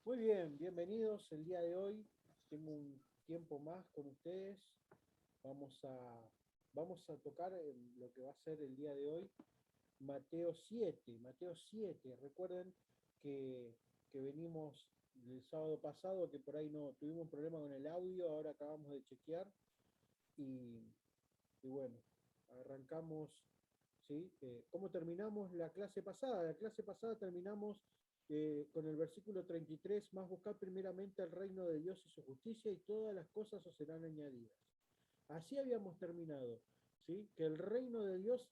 Muy bien, bienvenidos el día de hoy. Tengo un tiempo más con ustedes. Vamos a, vamos a tocar lo que va a ser el día de hoy, Mateo 7. Mateo 7. Recuerden que, que venimos del sábado pasado, que por ahí no tuvimos un problema con el audio, ahora acabamos de chequear y, y bueno, arrancamos, ¿sí? ¿Cómo terminamos la clase pasada? La clase pasada terminamos con el versículo 33, más buscar primeramente el reino de Dios y su justicia y todas las cosas os serán añadidas. Así habíamos terminado, ¿sí? Que el reino de Dios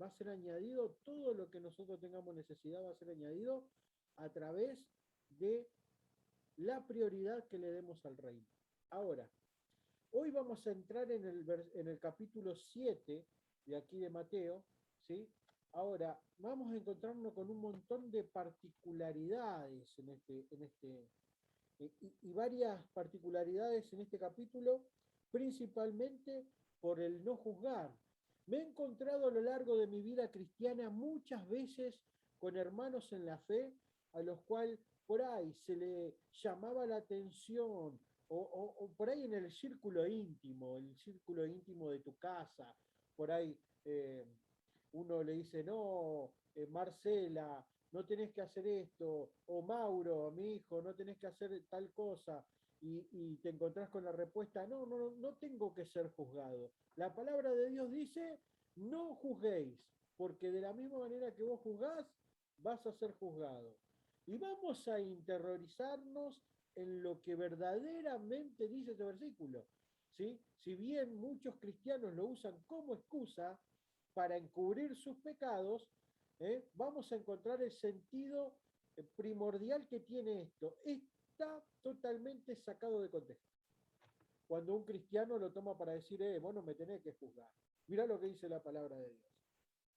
va a ser añadido, todo lo que nosotros tengamos necesidad va a ser añadido a través de la prioridad que le demos al reino. Ahora, hoy vamos a entrar en el capítulo 7 de aquí de Mateo, ¿sí? Ahora, vamos a encontrarnos con un montón de particularidades y varias particularidades en este capítulo, principalmente por el no juzgar. Me he encontrado a lo largo de mi vida cristiana muchas veces con hermanos en la fe a los cuales por ahí se le llamaba la atención o por ahí en el círculo íntimo de tu casa, por ahí uno le dice, no, Marcela, no tenés que hacer esto, o Mauro, mi hijo, no tenés que hacer tal cosa, y te encontrás con la respuesta, no tengo que ser juzgado. La palabra de Dios dice, no juzguéis, porque de la misma manera que vos juzgás, vas a ser juzgado. Y vamos a interiorizarnos en lo que verdaderamente dice este versículo. ¿Sí? Si bien muchos cristianos lo usan como excusa para encubrir sus pecados, vamos a encontrar el sentido primordial que tiene esto. Está totalmente sacado de contexto. Cuando un cristiano lo toma para decir, vos no me tenés que juzgar. Mirá lo que dice la palabra de Dios.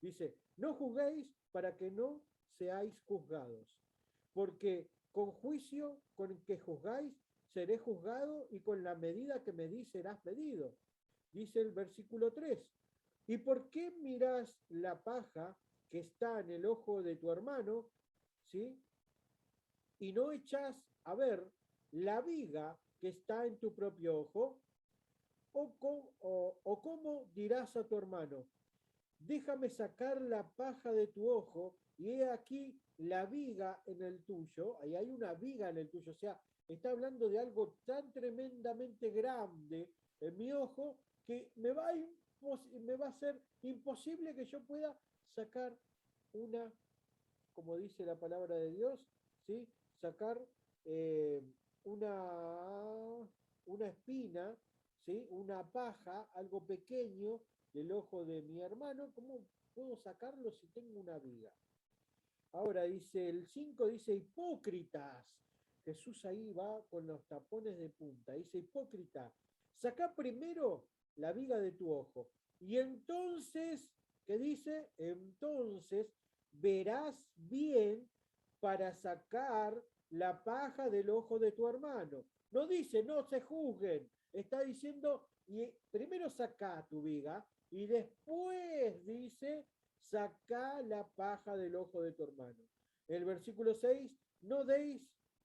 Dice, no juzguéis para que no seáis juzgados, porque con juicio con que juzgáis seré juzgado y con la medida que medís serás medido. Dice el versículo 3. ¿Y por qué mirás la paja que está en el ojo de tu hermano, ¿sí? Y no echás a ver la viga que está en tu propio ojo? ¿O cómo dirás a tu hermano, déjame sacar la paja de tu ojo y he aquí la viga en el tuyo? Ahí hay una viga en el tuyo, o sea, está hablando de algo tan tremendamente grande en mi ojo que me va a ser imposible que yo pueda sacar una, como dice la palabra de Dios, ¿sí? Sacar eh, una espina, ¿sí? Una paja, algo pequeño del ojo de mi hermano. ¿Cómo puedo sacarlo si tengo una viga? Ahora dice el 5, dice hipócritas. Jesús ahí va con los tapones de punta. Dice hipócrita, saca primero la viga de tu ojo. Y entonces, ¿qué dice? Entonces verás bien para sacar la paja del ojo de tu hermano. No dice, no se juzguen. Está diciendo, y primero saca tu viga y después dice, saca la paja del ojo de tu hermano. El versículo 6, no deis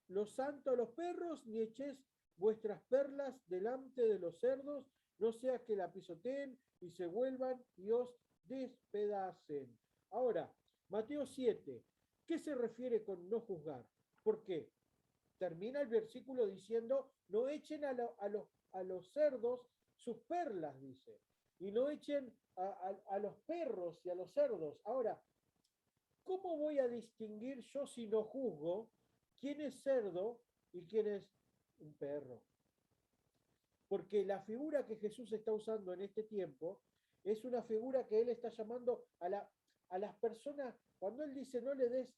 lo santo a los perros, ni echéis vuestras perlas delante de los cerdos, no sea que la pisoteen y se vuelvan y os despedacen. Ahora, Mateo 7, ¿qué se refiere con no juzgar? ¿Por qué? Termina el versículo diciendo, no echen a los cerdos sus perlas, dice, y no echen a los perros y a los cerdos. Ahora, ¿cómo voy a distinguir yo si no juzgo quién es cerdo y quién es un perro? Porque la figura que Jesús está usando en este tiempo es una figura que él está llamando a las personas, cuando él dice no le des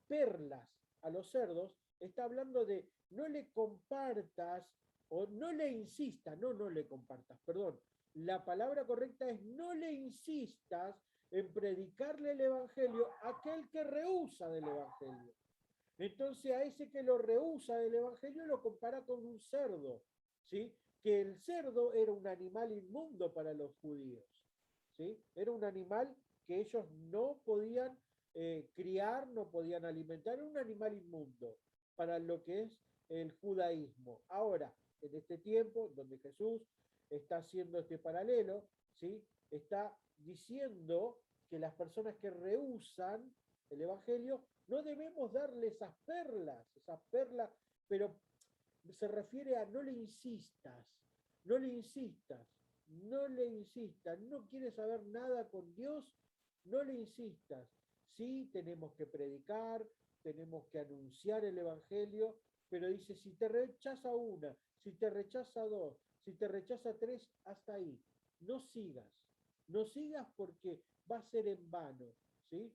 perlas a los cerdos, está hablando de no le compartas o no le insistas, no le compartas, perdón. La palabra correcta es no le insistas en predicarle el evangelio a aquel que rehúsa del evangelio. Entonces a ese que lo rehúsa del evangelio lo compara con un cerdo, ¿sí? Que el cerdo era un animal inmundo para los judíos, ¿sí? Era un animal que ellos no podían criar, no podían alimentar, era un animal inmundo. para lo que es el judaísmo. Ahora, en este tiempo, donde Jesús está haciendo este paralelo, ¿sí? Está diciendo que las personas que rehúsan el Evangelio, no debemos darle esas perlas, pero se refiere a no le insistas, no le insistas, no le insistas, no quieres saber nada con Dios, no le insistas. Sí, tenemos que predicar, tenemos que anunciar el Evangelio, pero dice, si te rechaza una, si te rechaza dos, si te rechaza tres, hasta ahí. No sigas, no sigas porque va a ser en vano, ¿sí?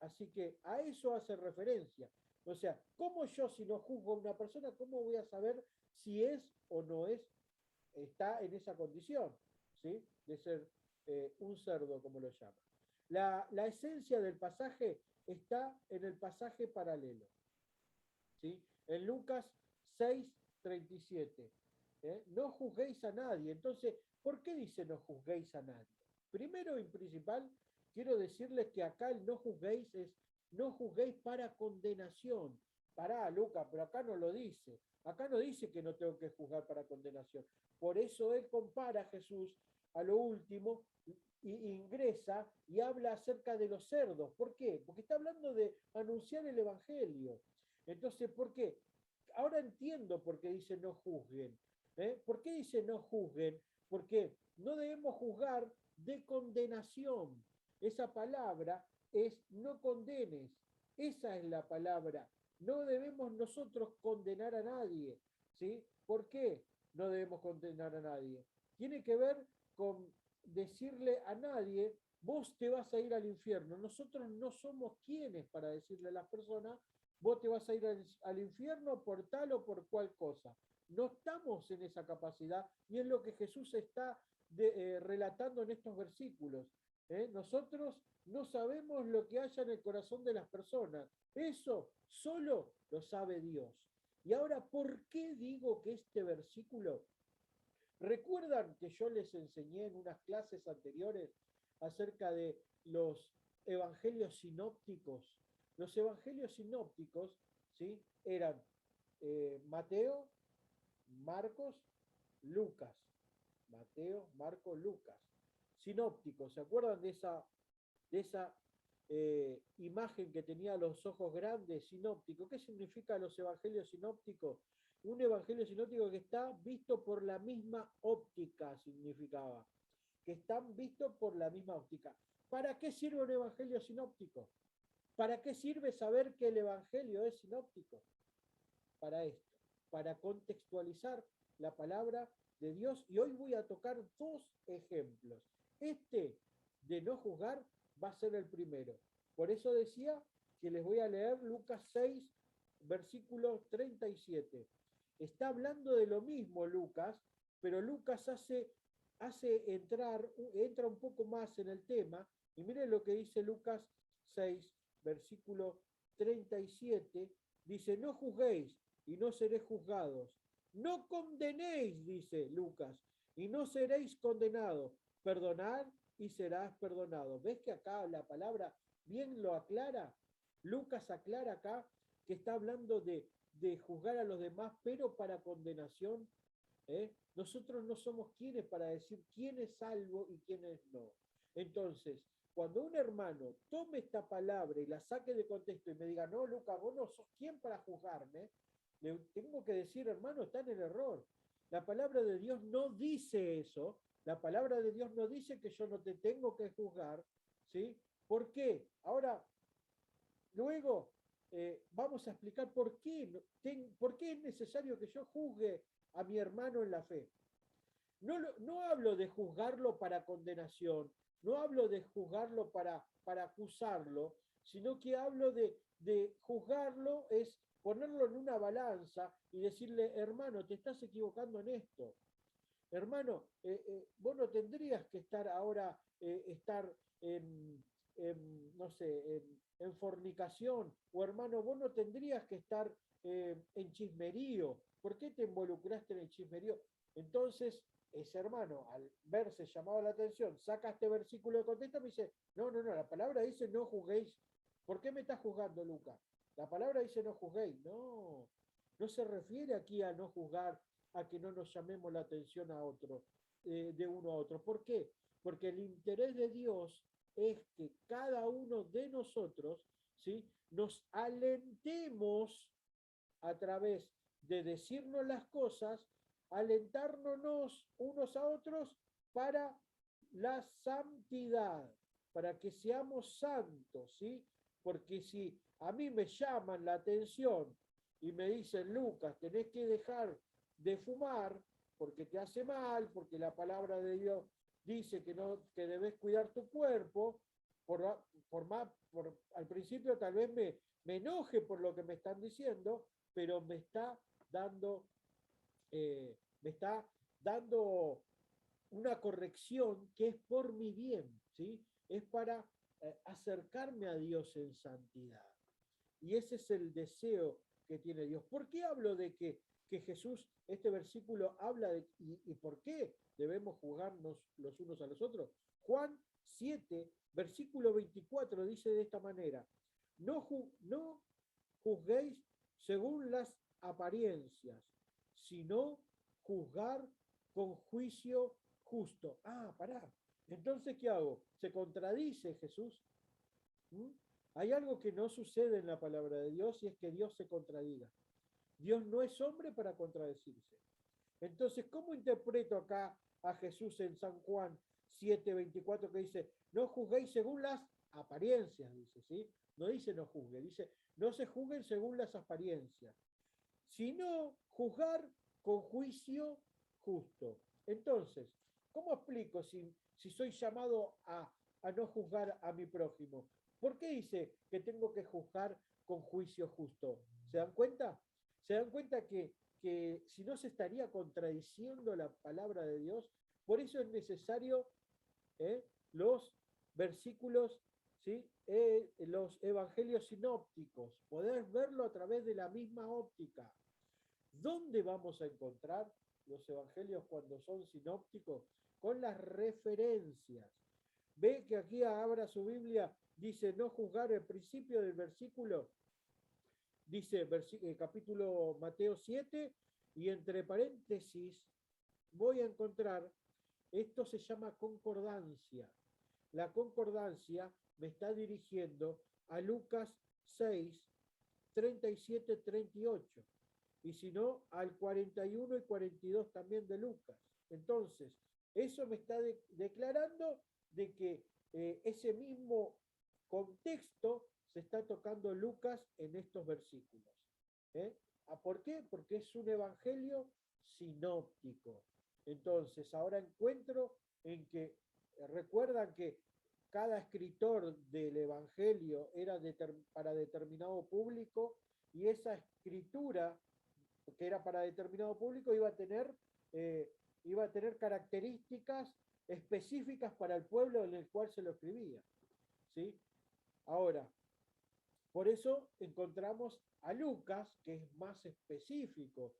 Así que a eso hace referencia. O sea, ¿cómo yo si no juzgo a una persona, cómo voy a saber si es o no es, está en esa condición, ¿sí? De ser un cerdo, como lo llama. La esencia del pasaje está en el pasaje paralelo, ¿sí? En Lucas 6:37. No juzguéis a nadie. Entonces, ¿por qué dice no juzguéis a nadie? Primero y principal, quiero decirles que acá el no juzguéis es no juzguéis para condenación. Pará, Lucas, pero acá no lo dice. Acá no dice que no tengo que juzgar para condenación. Por eso él compara a Jesús a lo último y ingresa y habla acerca de los cerdos. ¿Por qué? Porque está hablando de anunciar el Evangelio. Entonces, ¿por qué? Ahora entiendo por qué dice no juzguen. ¿Por qué dice no juzguen? Porque no debemos juzgar de condenación. Esa palabra es no condenes. Esa es la palabra. No debemos nosotros condenar a nadie. ¿Sí? ¿Por qué no debemos condenar a nadie? Tiene que ver con decirle a nadie, vos te vas a ir al infierno. Nosotros no somos quienes para decirle a las personas, vos te vas a ir al infierno por tal o por cual cosa. No estamos en esa capacidad y es lo que Jesús está relatando en estos versículos. Nosotros no sabemos lo que haya en el corazón de las personas. Eso solo lo sabe Dios. Y ahora, ¿por qué digo que este versículo? ¿Recuerdan que yo les enseñé en unas clases anteriores acerca de los evangelios sinópticos? Los evangelios sinópticos, ¿sí? Eran Mateo, Marcos, Lucas. Mateo, Marcos, Lucas. Sinópticos, ¿se acuerdan de esa imagen que tenía los ojos grandes, sinóptico? ¿Qué significa los evangelios sinópticos? Un evangelio sinóptico que está visto por la misma óptica, significaba. Que están vistos por la misma óptica. ¿Para qué sirve un evangelio sinóptico? ¿Para qué sirve saber que el evangelio es sinóptico? Para esto, para contextualizar la palabra de Dios. Y hoy voy a tocar dos ejemplos. Este de no juzgar va a ser el primero. Por eso decía que les voy a leer Lucas 6, versículo 37. Está hablando de lo mismo Lucas, pero Lucas entra un poco más en el tema, y miren lo que dice Lucas 6, versículo 37, dice, no juzguéis y no seréis juzgados, no condenéis, dice Lucas, y no seréis condenados, perdonad y serás perdonado. ¿Ves que acá la palabra bien lo aclara? Lucas aclara acá que está hablando de juzgar a los demás, pero para condenación. Nosotros no somos quienes para decir quién es salvo y quién es no. Entonces, cuando un hermano tome esta palabra y la saque de contexto y me diga, no, Lucas, vos no sos quien para juzgarme, le tengo que decir, hermano, está en el error. La palabra de Dios no dice eso. La palabra de Dios no dice que yo no te tengo que juzgar, ¿sí? ¿Por qué? Ahora, luego vamos a explicar por qué es necesario que yo juzgue a mi hermano en la fe. No hablo de juzgarlo para condenación, no hablo de juzgarlo para acusarlo, sino que hablo de juzgarlo es ponerlo en una balanza y decirle, hermano, te estás equivocando en esto. Hermano, vos no tendrías que estar ahora, estar no sé, en fornicación, o hermano, vos no tendrías que estar en chismerío. ¿Por qué te involucraste en el chismerío? Entonces, ese hermano, al verse llamado la atención, saca este versículo de contexto y me dice, no, la palabra dice no juzguéis. ¿Por qué me estás juzgando, Lucas? La palabra dice no juzguéis, no, no se refiere aquí a no juzgar, a que no nos llamemos la atención a otro, de uno a otro. ¿Por qué? Porque el interés de Dios es que cada uno de nosotros, ¿sí?, nos alentemos a través de decirnos las cosas, alentárnoslos unos a otros para la santidad, para que seamos santos, ¿sí? Porque si a mí me llaman la atención y me dicen, Lucas, tenés que dejar de fumar porque te hace mal, porque la palabra de Dios dice que, no, que debes cuidar tu cuerpo, al principio tal vez me enoje por lo que me están diciendo, pero me está dando una corrección que es por mi bien, ¿sí? Es para acercarme a Dios en santidad. Y ese es el deseo que tiene Dios. ¿Por qué hablo de que Jesús, este versículo habla de, y por qué debemos juzgarnos los unos a los otros? Juan 7, versículo 24 dice de esta manera, no juzguéis según las apariencias, sino juzgar con juicio justo. Ah, pará. Entonces, ¿qué hago? ¿Se contradice Jesús? ¿Mm? Hay algo que no sucede en la palabra de Dios y es que Dios se contradiga. Dios no es hombre para contradecirse. Entonces, ¿cómo interpreto acá a Jesús en San Juan 7:24 que dice, no juzguéis según las apariencias, dice, ¿sí? No dice no juzgue, dice, no se juzguen según las apariencias, sino juzgar con juicio justo. Entonces, ¿cómo explico si soy llamado a no juzgar a mi prójimo? ¿Por qué dice que tengo que juzgar con juicio justo? ¿Se dan cuenta? ¿Se dan cuenta que si no se estaría contradiciendo la palabra de Dios? Por eso es necesario los versículos, ¿sí? Los evangelios sinópticos, poder verlo a través de la misma óptica. ¿Dónde vamos a encontrar los evangelios cuando son sinópticos? Con las referencias. Ve que aquí abra su Biblia, dice no juzgar, el principio del versículo, dice capítulo Mateo 7, y entre paréntesis voy a encontrar, esto se llama concordancia. La concordancia me está dirigiendo a Lucas 6, 37, 38. Y si no, al 41 y 42 también de Lucas. Entonces, eso me está declarando de que ese mismo contexto se está tocando Lucas en estos versículos. ¿Por qué? Porque es un evangelio sinóptico. Entonces, ahora encuentro en que, recuerdan que cada escritor del evangelio era para determinado público, y esa escritura que era para determinado público iba a tener características específicas para el pueblo en el cual se lo escribía, ¿sí? Ahora, por eso encontramos a Lucas, que es más específico,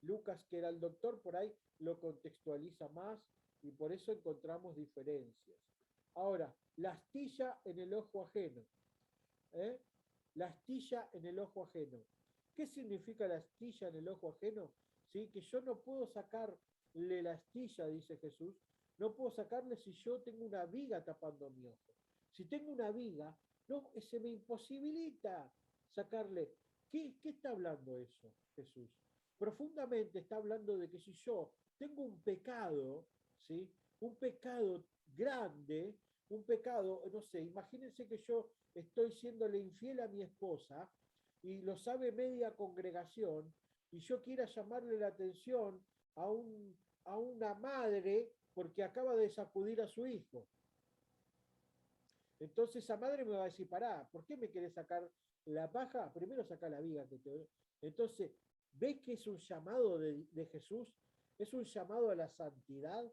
Lucas, que era el doctor, por ahí lo contextualiza más, y por eso encontramos diferencias. Ahora, la astilla en el ojo ajeno. La astilla en el ojo ajeno. ¿Qué significa la astilla en el ojo ajeno? ¿Sí? Que yo no puedo sacarle la astilla, dice Jesús, no puedo sacarle si yo tengo una viga tapando mi ojo. Si tengo una viga, no, se me imposibilita sacarle. ¿Qué está hablando eso, Jesús? Profundamente está hablando de que si yo tengo un pecado, ¿sí? Un pecado grande, un pecado, no sé, imagínense que yo estoy siéndole infiel a mi esposa y lo sabe media congregación, y yo quiera llamarle la atención a una madre porque acaba de sacudir a su hijo. Entonces esa madre me va a decir, pará, ¿por qué me querés sacar la paja? Primero saca la viga que te... Entonces, ¿ves que es un llamado de Jesús? ¿Es un llamado a la santidad?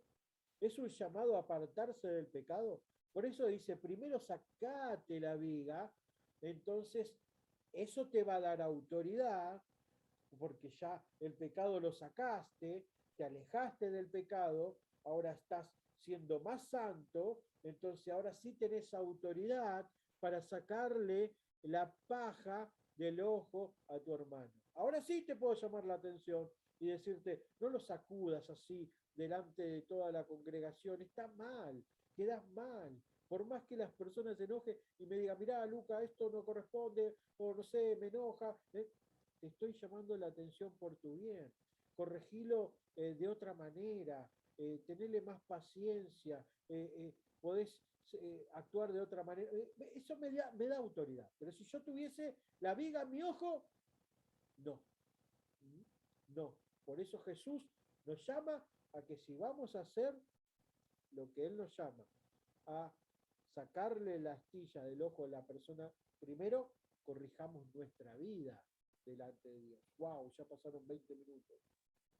¿Es un llamado a apartarse del pecado? Por eso dice, primero sacate la viga, entonces eso te va a dar autoridad, porque ya el pecado lo sacaste, te alejaste del pecado, ahora estás siendo más santo, entonces ahora sí tenés autoridad para sacarle la paja del ojo a tu hermano. Ahora sí te puedo llamar la atención y decirte, no lo sacudas así delante de toda la congregación, está mal, quedas mal. Por más que las personas se enojen y me digan, mirá, Luca, esto no corresponde, o no sé, me enoja, te estoy llamando la atención por tu bien. Corregilo de otra manera, tenerle más paciencia, podés actuar de otra manera. Eso me da autoridad. Pero si yo tuviese la viga en mi ojo, no. No. Por eso Jesús nos llama a que si vamos a hacer lo que Él nos llama, a sacarle la astilla del ojo a la persona, primero corrijamos nuestra vida delante de Dios. ¡Wow! Ya pasaron 20 minutos.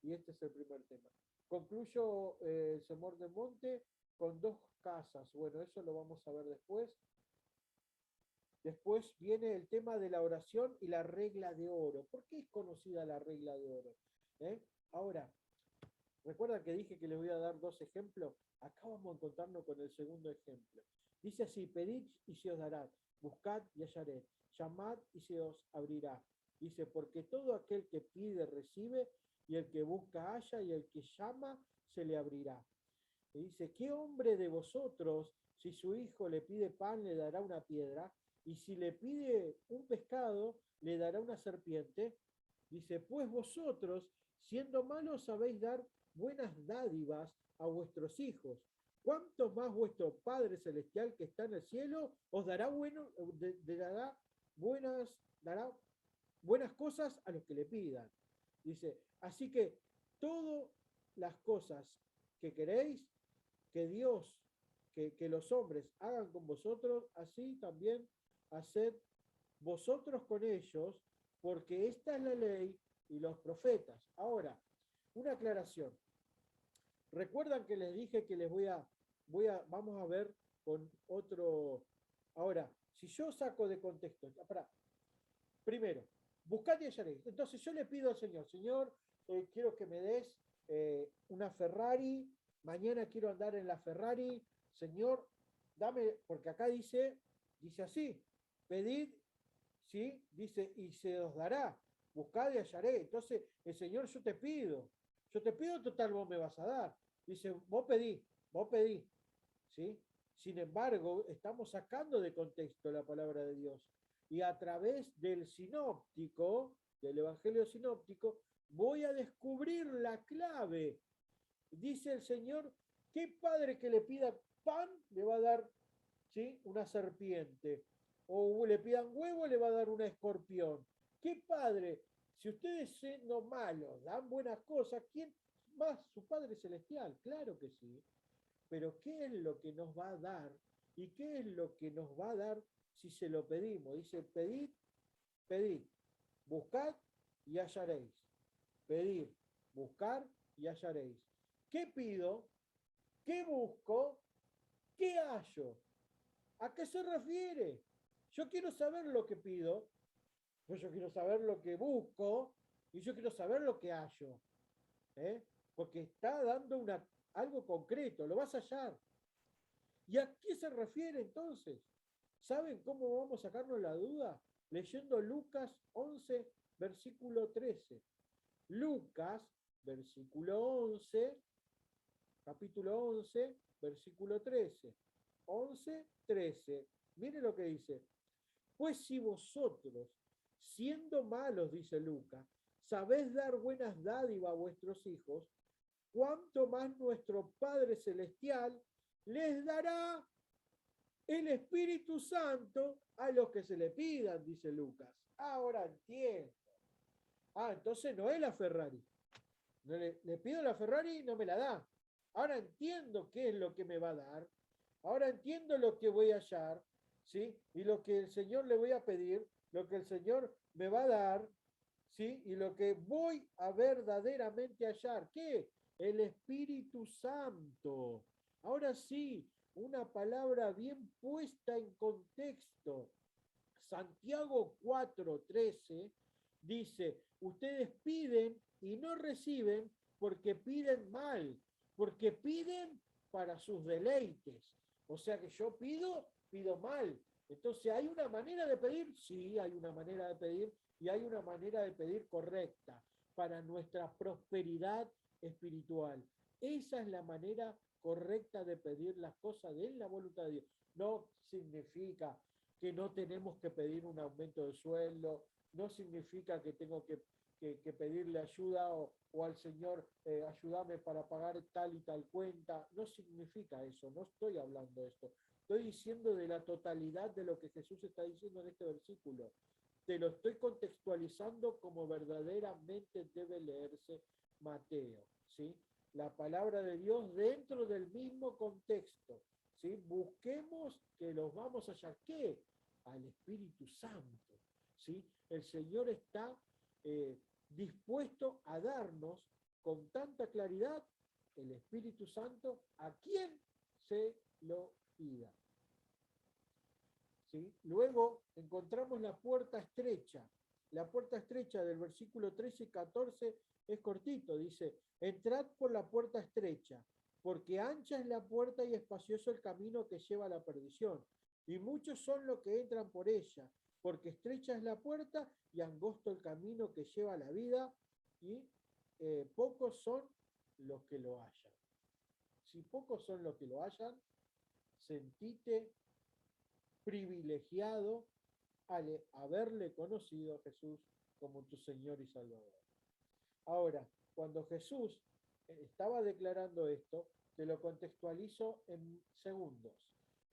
Y este es el primer tema. Concluyo el Sermón del Monte con dos casas. Bueno, eso lo vamos a ver después. Después viene el tema de la oración y la regla de oro. ¿Por qué es conocida la regla de oro? Ahora, ¿recuerdan que dije que les voy a dar dos ejemplos? Acá vamos a encontrarnos con el segundo ejemplo. Dice así, pedid y se os dará, buscad y hallaréis, llamad y se os abrirá. Dice, porque todo aquel que pide recibe, y el que busca halla, y el que llama se le abrirá. Y dice, ¿qué hombre de vosotros, si su hijo le pide pan, le dará una piedra? Y si le pide un pescado, le dará una serpiente. Dice, pues vosotros, siendo malos, sabéis dar buenas dádivas a vuestros hijos. ¿Cuánto más vuestro Padre Celestial que está en el cielo os dará, dará buenas cosas a los que le pidan? Dice, así que todas las cosas que queréis que Dios, que los hombres hagan con vosotros, así también haced vosotros con ellos, porque esta es la ley y los profetas. Ahora, una aclaración. ¿Recuerdan que les dije que les vamos a ver con otro? Ahora, si yo saco de contexto, primero, buscad y hallaréis. Entonces yo le pido al Señor, Señor, quiero que me des una Ferrari, mañana quiero andar en la Ferrari, Señor, dame, porque acá dice así, pedid, ¿sí? Dice, y se os dará, buscad y hallaré. Entonces, el Señor, yo te pido, total, vos me vas a dar. Dice, vos pedí, ¿sí? Sin embargo, estamos sacando de contexto la palabra de Dios. Y a través del sinóptico, del Evangelio sinóptico, voy a descubrir la clave. Dice el Señor, ¿qué padre que le pida pan le va a dar, ¿sí?, una serpiente? O le pidan huevo, le va a dar una escorpión. ¿Qué padre? Si ustedes siendo malos dan buenas cosas, ¿quién más? Su Padre Celestial, claro que sí. Pero ¿qué es lo que nos va a dar? ¿Y qué es lo que nos va a dar si se lo pedimos? Dice, pedid, pedid, buscad y hallaréis. Pedir, buscar y hallaréis. ¿Qué pido? ¿Qué busco? ¿Qué hallo? ¿A qué se refiere? Yo quiero saber lo que pido, pues yo quiero saber lo que busco y yo quiero saber lo que hallo. Porque está dando algo concreto, lo vas a hallar. ¿Y a qué se refiere entonces? ¿Saben cómo vamos a sacarnos la duda? Leyendo Lucas 11, versículo 13. Lucas, versículo 11, capítulo 11, versículo 13. 11, 13. Mire lo que dice. Pues si vosotros, siendo malos, dice Lucas, sabéis dar buenas dádivas a vuestros hijos, cuánto más nuestro Padre Celestial les dará el Espíritu Santo a los que se le pidan, dice Lucas. Ahora entiendo. Entonces no es la Ferrari. No le pido la Ferrari y no me la da. Ahora entiendo qué es lo que me va a dar. Ahora entiendo lo que voy a hallar, ¿sí? Y lo que el Señor le voy a pedir, lo que el Señor me va a dar, ¿sí? Y lo que voy a verdaderamente hallar. ¿Qué? El Espíritu Santo. Ahora sí, una palabra bien puesta en contexto. Santiago 4:13 dice, ustedes piden y no reciben porque piden mal, porque piden para sus deleites. O sea que yo pido mal. Entonces, ¿hay una manera de pedir? Sí, hay una manera de pedir y hay una manera de pedir correcta para nuestra prosperidad espiritual. Esa es la manera correcta de pedir las cosas de la voluntad de Dios. No significa que no tenemos que pedir un aumento de sueldo, no significa que tengo que pedirle ayuda o al Señor ayúdame para pagar tal y tal cuenta. No significa eso, no estoy hablando de esto. Estoy diciendo de la totalidad de lo que Jesús está diciendo en este versículo. Te lo estoy contextualizando como verdaderamente debe leerse Mateo, ¿sí? La palabra de Dios dentro del mismo contexto, ¿sí? Busquemos que los vamos a hallar. ¿Qué? Al Espíritu Santo, ¿sí? El Señor está dispuesto a darnos con tanta claridad el Espíritu Santo a quien se lo pida. ¿Sí? Luego encontramos la puerta estrecha. La puerta estrecha del versículo 13 y 14 es cortito, dice, entrad por la puerta estrecha, porque ancha es la puerta y espacioso el camino que lleva a la perdición, y muchos son los que entran por ella, porque estrecha es la puerta y angosto el camino que lleva a la vida, y pocos son los que lo hallan. Si pocos son los que lo hallan, sentite privilegiado al haberle conocido a Jesús como tu Señor y Salvador. Ahora, cuando Jesús estaba declarando esto, te lo contextualizo en segundos.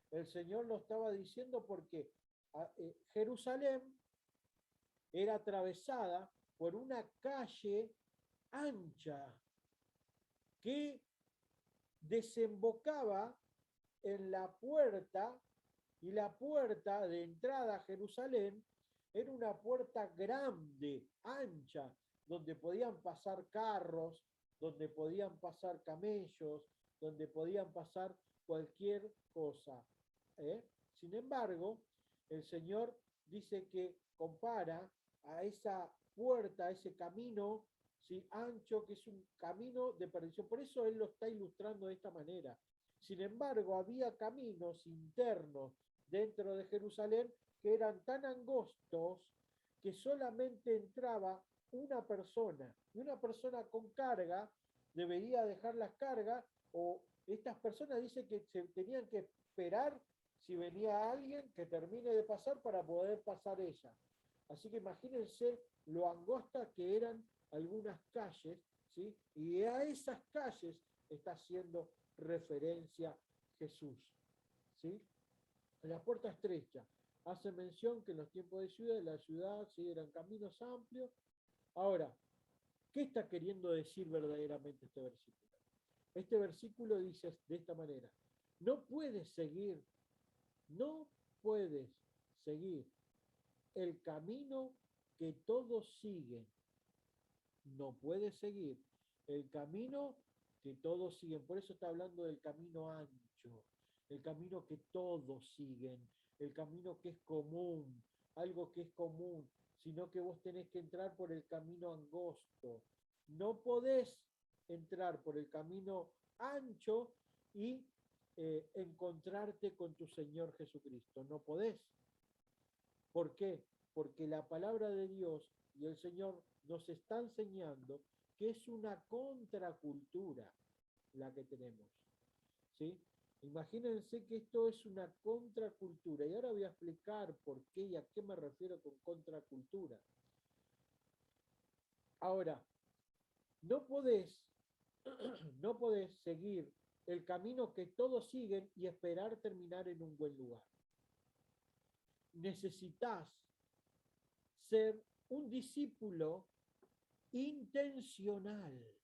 El Señor lo estaba diciendo porque Jerusalén era atravesada por una calle ancha que desembocaba en la puerta, y la puerta de entrada a Jerusalén era una puerta grande, ancha, donde podían pasar carros, donde podían pasar camellos, donde podían pasar cualquier cosa. Sin embargo, el Señor dice que compara a esa puerta, a ese camino, ¿sí?, ancho, que es un camino de perdición. Por eso Él lo está ilustrando de esta manera. Sin embargo, había caminos internos dentro de Jerusalén que eran tan angostos que solamente entraba una persona, y una persona con carga debería dejar las cargas, o estas personas dicen que se tenían que esperar si venía alguien que termine de pasar para poder pasar ella. Así que imagínense lo angosta que eran algunas calles, ¿sí? Y a esas calles está haciendo referencia Jesús, ¿sí? La puerta estrecha hace mención que en los tiempos de la ciudad sí eran caminos amplios. Ahora, ¿qué está queriendo decir verdaderamente este versículo? Este versículo dice de esta manera: no puedes seguir el camino que todos siguen. No puedes seguir el camino que todos siguen. Por eso está hablando del camino ancho, el camino que todos siguen, el camino que es común, algo que es común, sino que vos tenés que entrar por el camino angosto. No podés entrar por el camino ancho y encontrarte con tu Señor Jesucristo. No podés. ¿Por qué? Porque la palabra de Dios y el Señor nos está enseñando que es una contracultura la que tenemos, ¿sí? Imagínense que esto es una contracultura, y ahora voy a explicar por qué y a qué me refiero con contracultura. Ahora, no podés seguir el camino que todos siguen y esperar terminar en un buen lugar. Necesitas ser un discípulo intencional.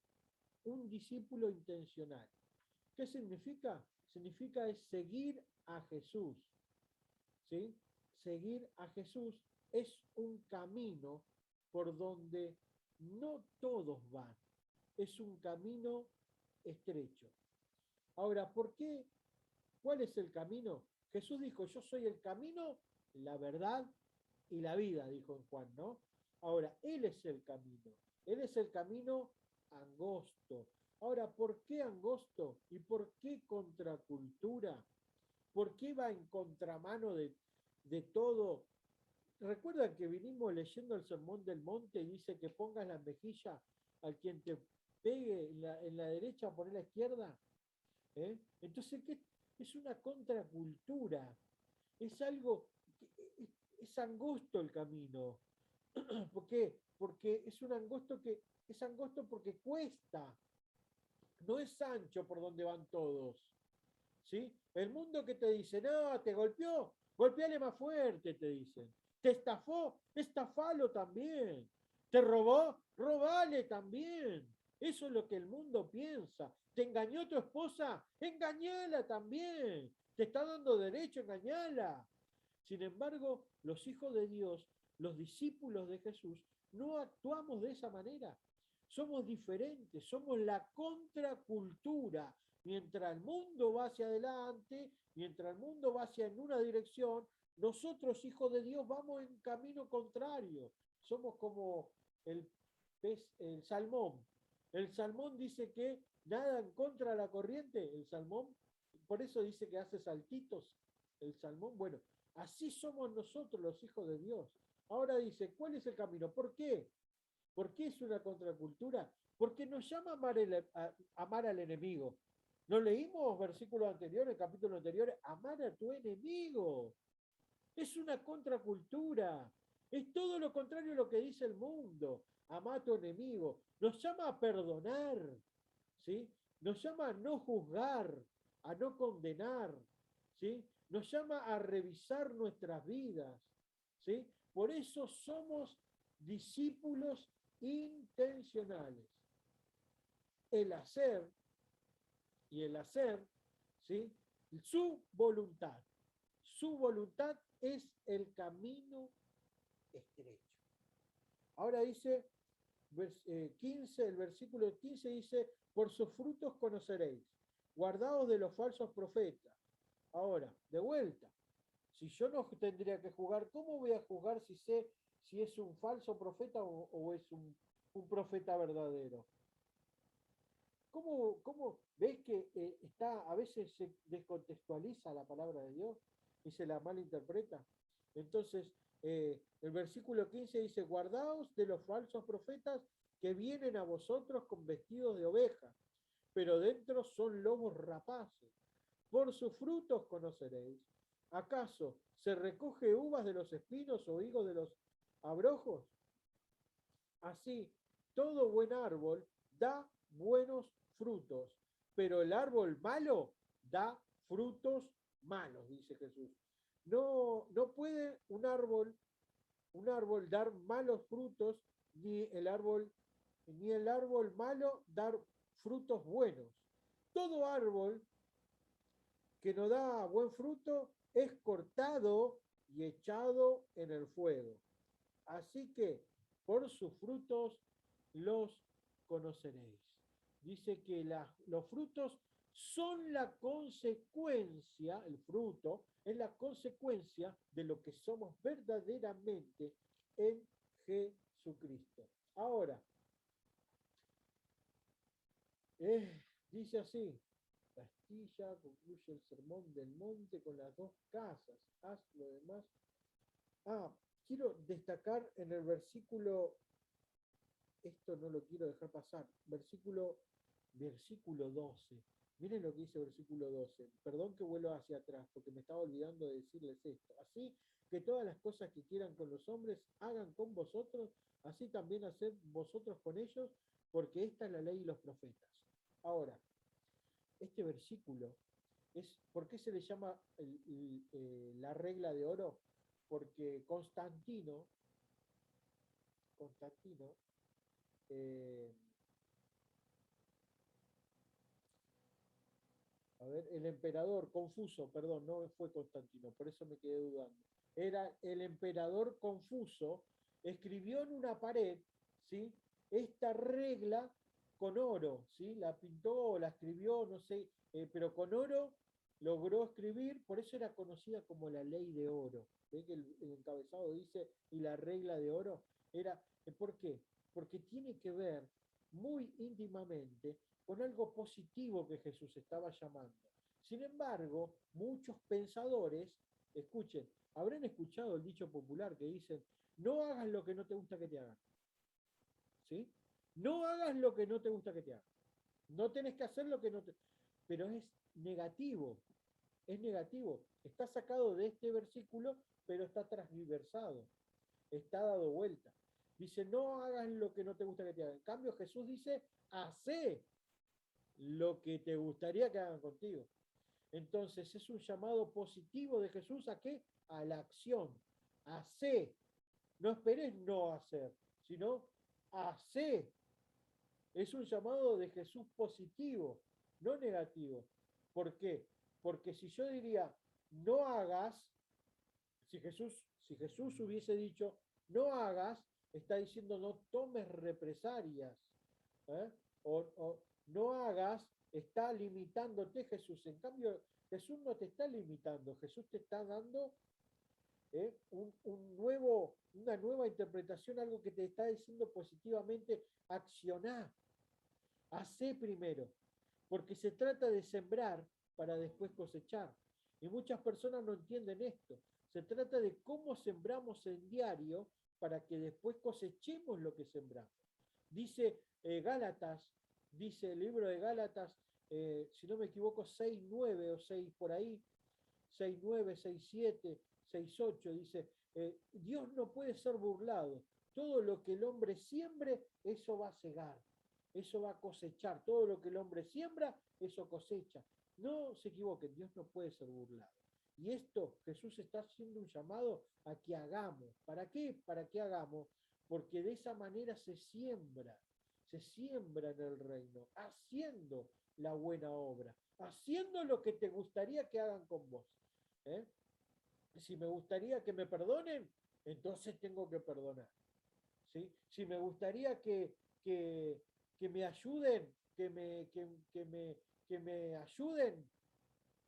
Un discípulo intencional. ¿Qué significa? Significa es seguir a Jesús, ¿sí? Seguir a Jesús es un camino por donde no todos van. Es un camino estrecho. Ahora, ¿por qué? ¿Cuál es el camino? Jesús dijo, yo soy el camino, la verdad y la vida, dijo en Juan, ¿no? Ahora, Él es el camino. Él es el camino angosto. Ahora, ¿por qué angosto? ¿Y por qué contracultura? ¿Por qué va en contramano de todo. ¿Recuerdan que vinimos leyendo el Sermón del Monte y dice que pongas la mejilla al quien te pegue en la derecha o poner la izquierda? ¿Eh? Entonces, ¿qué? Es una contracultura, es algo, es angosto el camino. ¿Por qué? Porque es angosto porque cuesta, no es ancho por donde van todos. ¿Sí? El mundo que te dice, no, te golpeó, golpeale más fuerte, te dicen. Te estafó, estafalo también. Te robó, robale también. Eso es lo que el mundo piensa. ¿Te engañó tu esposa? Engañala también. ¿Te está dando derecho? Engañala. Sin embargo, los hijos de Dios, los discípulos de Jesús, no actuamos de esa manera. Somos diferentes, somos la contracultura. Mientras el mundo va hacia adelante, mientras el mundo va hacia en una dirección, nosotros, hijos de Dios, vamos en camino contrario. Somos como el pez, el salmón. El salmón dice que nada en contra de la corriente, el salmón, por eso dice que hace saltitos el salmón. Bueno, así somos nosotros los hijos de Dios. Ahora dice, ¿cuál es el camino? ¿Por qué? ¿Por qué es una contracultura? Porque nos llama a amar al enemigo. ¿No leímos versículos anteriores, capítulos anteriores? Amar a tu enemigo. Es una contracultura. Es todo lo contrario a lo que dice el mundo. Amar a tu enemigo. Nos llama a perdonar. ¿Sí? Nos llama a no juzgar, a no condenar. ¿Sí? Nos llama a revisar nuestras vidas. ¿Sí? Por eso somos discípulos intencionales. El hacer y el hacer, ¿sí? Su voluntad. Su voluntad es el camino estrecho. Ahora dice, 15, el versículo 15 dice, por sus frutos conoceréis, guardaos de los falsos profetas. Ahora, de vuelta, si yo no tendría que juzgar, ¿cómo voy a juzgar si sé si es un falso profeta o es un profeta verdadero? ¿Cómo ves que a veces se descontextualiza la palabra de Dios y se la malinterpreta? Entonces, el versículo 15 dice, guardaos de los falsos profetas que vienen a vosotros con vestidos de oveja, pero dentro son lobos rapaces. Por sus frutos conoceréis. ¿Acaso se recoge uvas de los espinos o higos de los abrojos? Así, todo buen árbol da buenos frutos, pero el árbol malo da frutos malos, dice Jesús. No puede un árbol dar malos frutos, ni el árbol malo dar frutos buenos. Todo árbol que no da buen fruto es cortado y echado en el fuego. Así que por sus frutos los conoceréis. Dice que los frutos son la consecuencia, el fruto es la consecuencia de lo que somos verdaderamente en Jesucristo. Ahora, dice así, Castilla concluye el sermón del monte con las dos casas, haz lo demás. Quiero destacar en el versículo, esto no lo quiero dejar pasar, versículo 12. Miren lo que dice el versículo 12. Perdón que vuelva hacia atrás, porque me estaba olvidando de decirles esto. Así que todas las cosas que quieran con los hombres, hagan con vosotros, así también haced vosotros con ellos, porque esta es la ley y los profetas. Ahora, este versículo ¿por qué se le llama la regla de oro? Porque Constantino, eh, a ver, el emperador Confuso, perdón, no fue Constantino, por eso me quedé dudando. Era el emperador Confuso, escribió en una pared, ¿sí? Esta regla con oro, ¿sí? La pintó, la escribió, no sé, pero con oro logró escribir, por eso era conocida como la ley de oro. ¿Ven que el encabezado dice, y la regla de oro? ¿Por qué? Porque tiene que ver muy íntimamente con algo positivo que Jesús estaba llamando. Sin embargo, muchos pensadores, escuchen, Habrán escuchado el dicho popular que dicen, no hagas lo que no te gusta que te hagan. ¿Sí? No hagas lo que no te gusta que te hagan. No tenés que hacer lo que no te... Pero negativo, es negativo. Está sacado de este versículo, pero está transversado, está dado vuelta. Dice, no hagas lo que no te gusta que te hagan. En cambio, Jesús dice, hacé lo que te gustaría que hagan contigo. Entonces, es un llamado positivo de Jesús ¿a qué? A la acción. Hacé. No esperes no hacer, sino hacé. Es un llamado de Jesús positivo, no negativo. ¿Por qué? Porque si yo diría, no hagas, si Jesús hubiese dicho, no hagas, está diciendo, no tomes represalias. ¿Eh? O no hagas, está limitándote Jesús. En cambio, Jesús no te está limitando, Jesús te está dando una nueva interpretación, algo que te está diciendo positivamente, accionar, hacé primero, porque se trata de sembrar para después cosechar. Y muchas personas no entienden esto. Se trata de cómo sembramos en diario para que después cosechemos lo que sembramos. Dice Gálatas, dice el libro de Gálatas, si no me equivoco, 6:9 o 6 por ahí, 6:9, 6:7, 6:8, dice, Dios no puede ser burlado. Todo lo que el hombre siembre, eso va a cegar, eso va a cosechar. Todo lo que el hombre siembra, eso cosecha. No se equivoquen, Dios no puede ser burlado. Y esto Jesús está haciendo un llamado a que hagamos. ¿Para qué? Para que hagamos, porque de esa manera se siembra en el reino, haciendo la buena obra, haciendo lo que te gustaría que hagan con vos. ¿Eh? Si me gustaría que me perdonen, entonces tengo que perdonar. ¿Sí? Si me gustaría que me ayuden, que me ayuden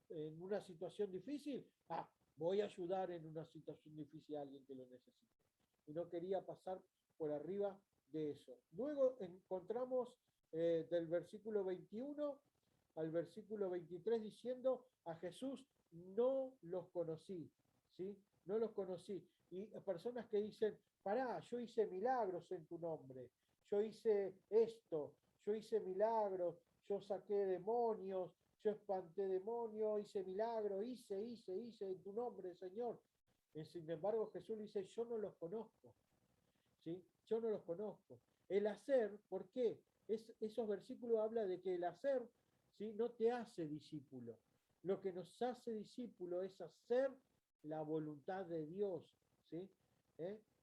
en una situación difícil, voy a ayudar en una situación difícil a alguien que lo necesite. Y no quería pasar por arriba de eso. Luego encontramos del versículo 21 al versículo 23 diciendo, a Jesús no los conocí, ¿sí? No los conocí. Y personas que dicen, pará, yo hice milagros en tu nombre, yo hice esto, yo hice milagros, yo saqué demonios, yo espanté demonios, hice milagros, hice en tu nombre, Señor. Sin embargo, Jesús dice, yo no los conozco, ¿sí? Yo no los conozco. El hacer, ¿por qué? Esos versículos hablan de que el hacer, ¿sí?, no te hace discípulo. Lo que nos hace discípulo es hacer la voluntad de Dios, ¿sí?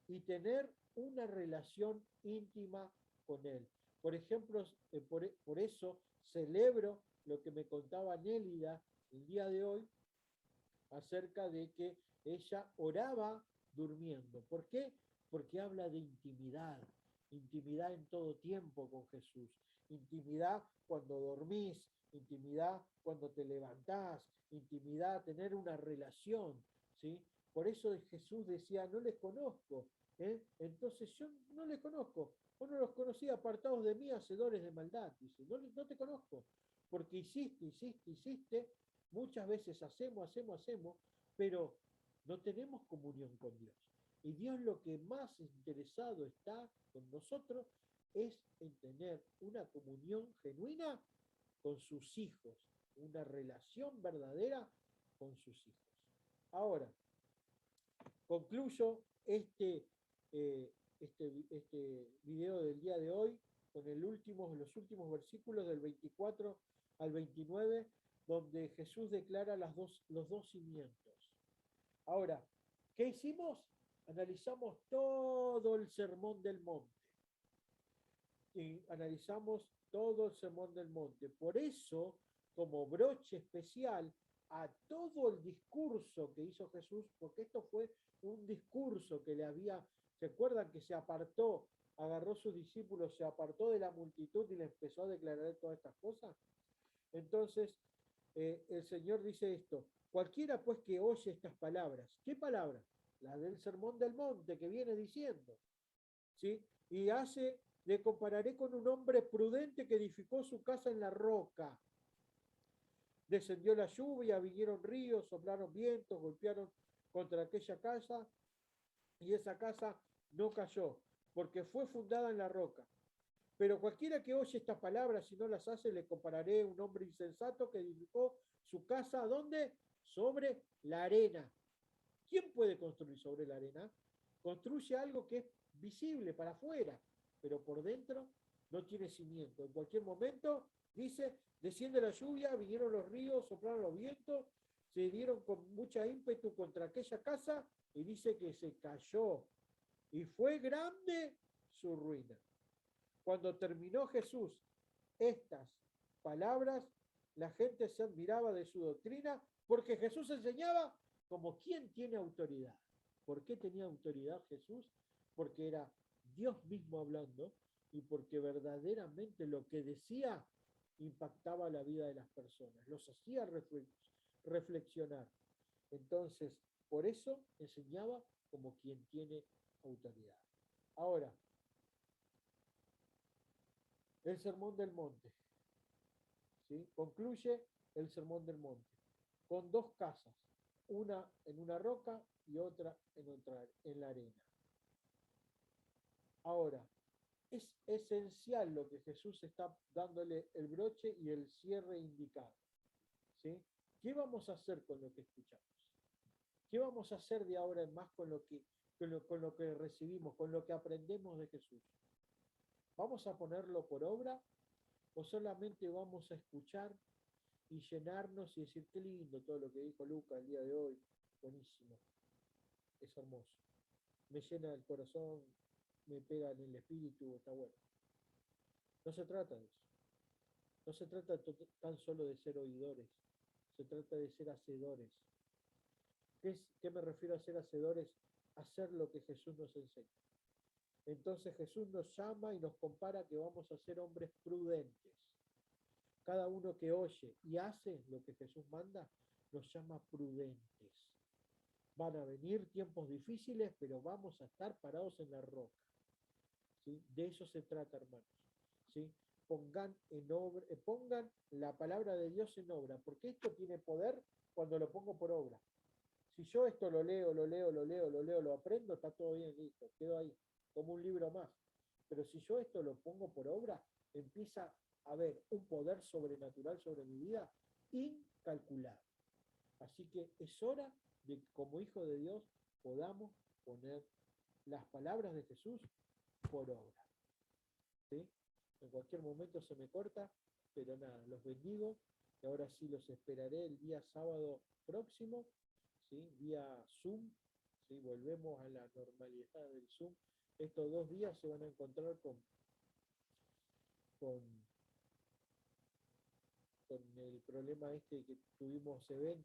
Y tener una relación íntima con Él. Por ejemplo, por eso celebro lo que me contaba Nélida el día de hoy acerca de que ella oraba durmiendo. ¿Por qué? Porque habla de intimidad, intimidad en todo tiempo con Jesús, intimidad cuando dormís, intimidad cuando te levantás, intimidad, tener una relación, ¿sí? Por eso Jesús decía, no les conozco, entonces yo no les conozco, vos no los conocí, apartados de mí, hacedores de maldad, dice, no te conozco, porque hiciste, muchas veces hacemos, pero no tenemos comunión con Dios. Y Dios lo que más interesado está con nosotros es en tener una comunión genuina con sus hijos, una relación verdadera con sus hijos. Ahora, concluyo este video del día de hoy con los últimos versículos del 24 al 29, donde Jesús declara los dos cimientos. Ahora, ¿qué hicimos? Analizamos todo el Sermón del Monte. Y analizamos todo el Sermón del Monte. Por eso, como broche especial a todo el discurso que hizo Jesús, porque esto fue un discurso que le había, ¿se acuerdan que se apartó, agarró sus discípulos, se apartó de la multitud y le empezó a declarar todas estas cosas? Entonces, el Señor dice esto, cualquiera pues que oye estas palabras, ¿qué palabras? Las del Sermón del Monte que viene diciendo, ¿sí? Y le compararé con un hombre prudente que edificó su casa en la roca. Descendió la lluvia, vinieron ríos, soplaron vientos, golpearon contra aquella casa y esa casa no cayó, porque fue fundada en la roca. Pero cualquiera que oye estas palabras, si no las hace, le compararé a un hombre insensato que edificó su casa, ¿dónde? Sobre la arena. ¿Quién puede construir sobre la arena? Construye algo que es visible para afuera, pero por dentro no tiene cimiento. En cualquier momento, dice, desciende la lluvia, vinieron los ríos, soplaron los vientos, se dieron con mucha ímpetu contra aquella casa y dice que se cayó. Y fue grande su ruina. Cuando terminó Jesús estas palabras, la gente se admiraba de su doctrina porque Jesús enseñaba como quien tiene autoridad. ¿Por qué tenía autoridad Jesús? Porque era Dios mismo hablando y porque verdaderamente lo que decía impactaba la vida de las personas, los hacía reflexionar. Entonces, por eso enseñaba como quien tiene autoridad. Ahora, el Sermón del Monte, ¿sí? Concluye el Sermón del Monte con dos casas, una en una roca y otra en la arena. Ahora, es esencial lo que Jesús está dándole el broche y el cierre indicado, ¿sí? ¿Qué vamos a hacer con lo que escuchamos? ¿Qué vamos a hacer de ahora en más con lo que recibimos, con lo que aprendemos de Jesús? ¿Vamos a ponerlo por obra o solamente vamos a escuchar y llenarnos y decir qué lindo todo lo que dijo Lucas el día de hoy? Buenísimo, es hermoso, me llena el corazón, me pega en el espíritu, está bueno. No se trata de eso, no se trata tan solo de ser oidores, se trata de ser hacedores. ¿Qué me refiero a ser hacedores? Hacer lo que Jesús nos enseña. Entonces Jesús nos llama y nos compara que vamos a ser hombres prudentes. Cada uno que oye y hace lo que Jesús manda, nos llama prudentes. Van a venir tiempos difíciles, pero vamos a estar parados en la roca. ¿Sí? De eso se trata, hermanos. ¿Sí? Pongan la palabra de Dios en obra, porque esto tiene poder cuando lo pongo por obra. Si yo esto lo leo, lo aprendo, está todo bien, listo, quedo ahí, como un libro más. Pero si yo esto lo pongo por obra, empieza a haber un poder sobrenatural sobre mi vida incalculable. Así que es hora de que como hijo de Dios podamos poner las palabras de Jesús por obra. ¿Sí? En cualquier momento se me corta, pero nada, los bendigo y ahora sí los esperaré el día sábado próximo, ¿sí? Vía Zoom, ¿sí? Volvemos a la normalidad del Zoom. Estos 2 días se van a encontrar con el problema este que tuvimos eventos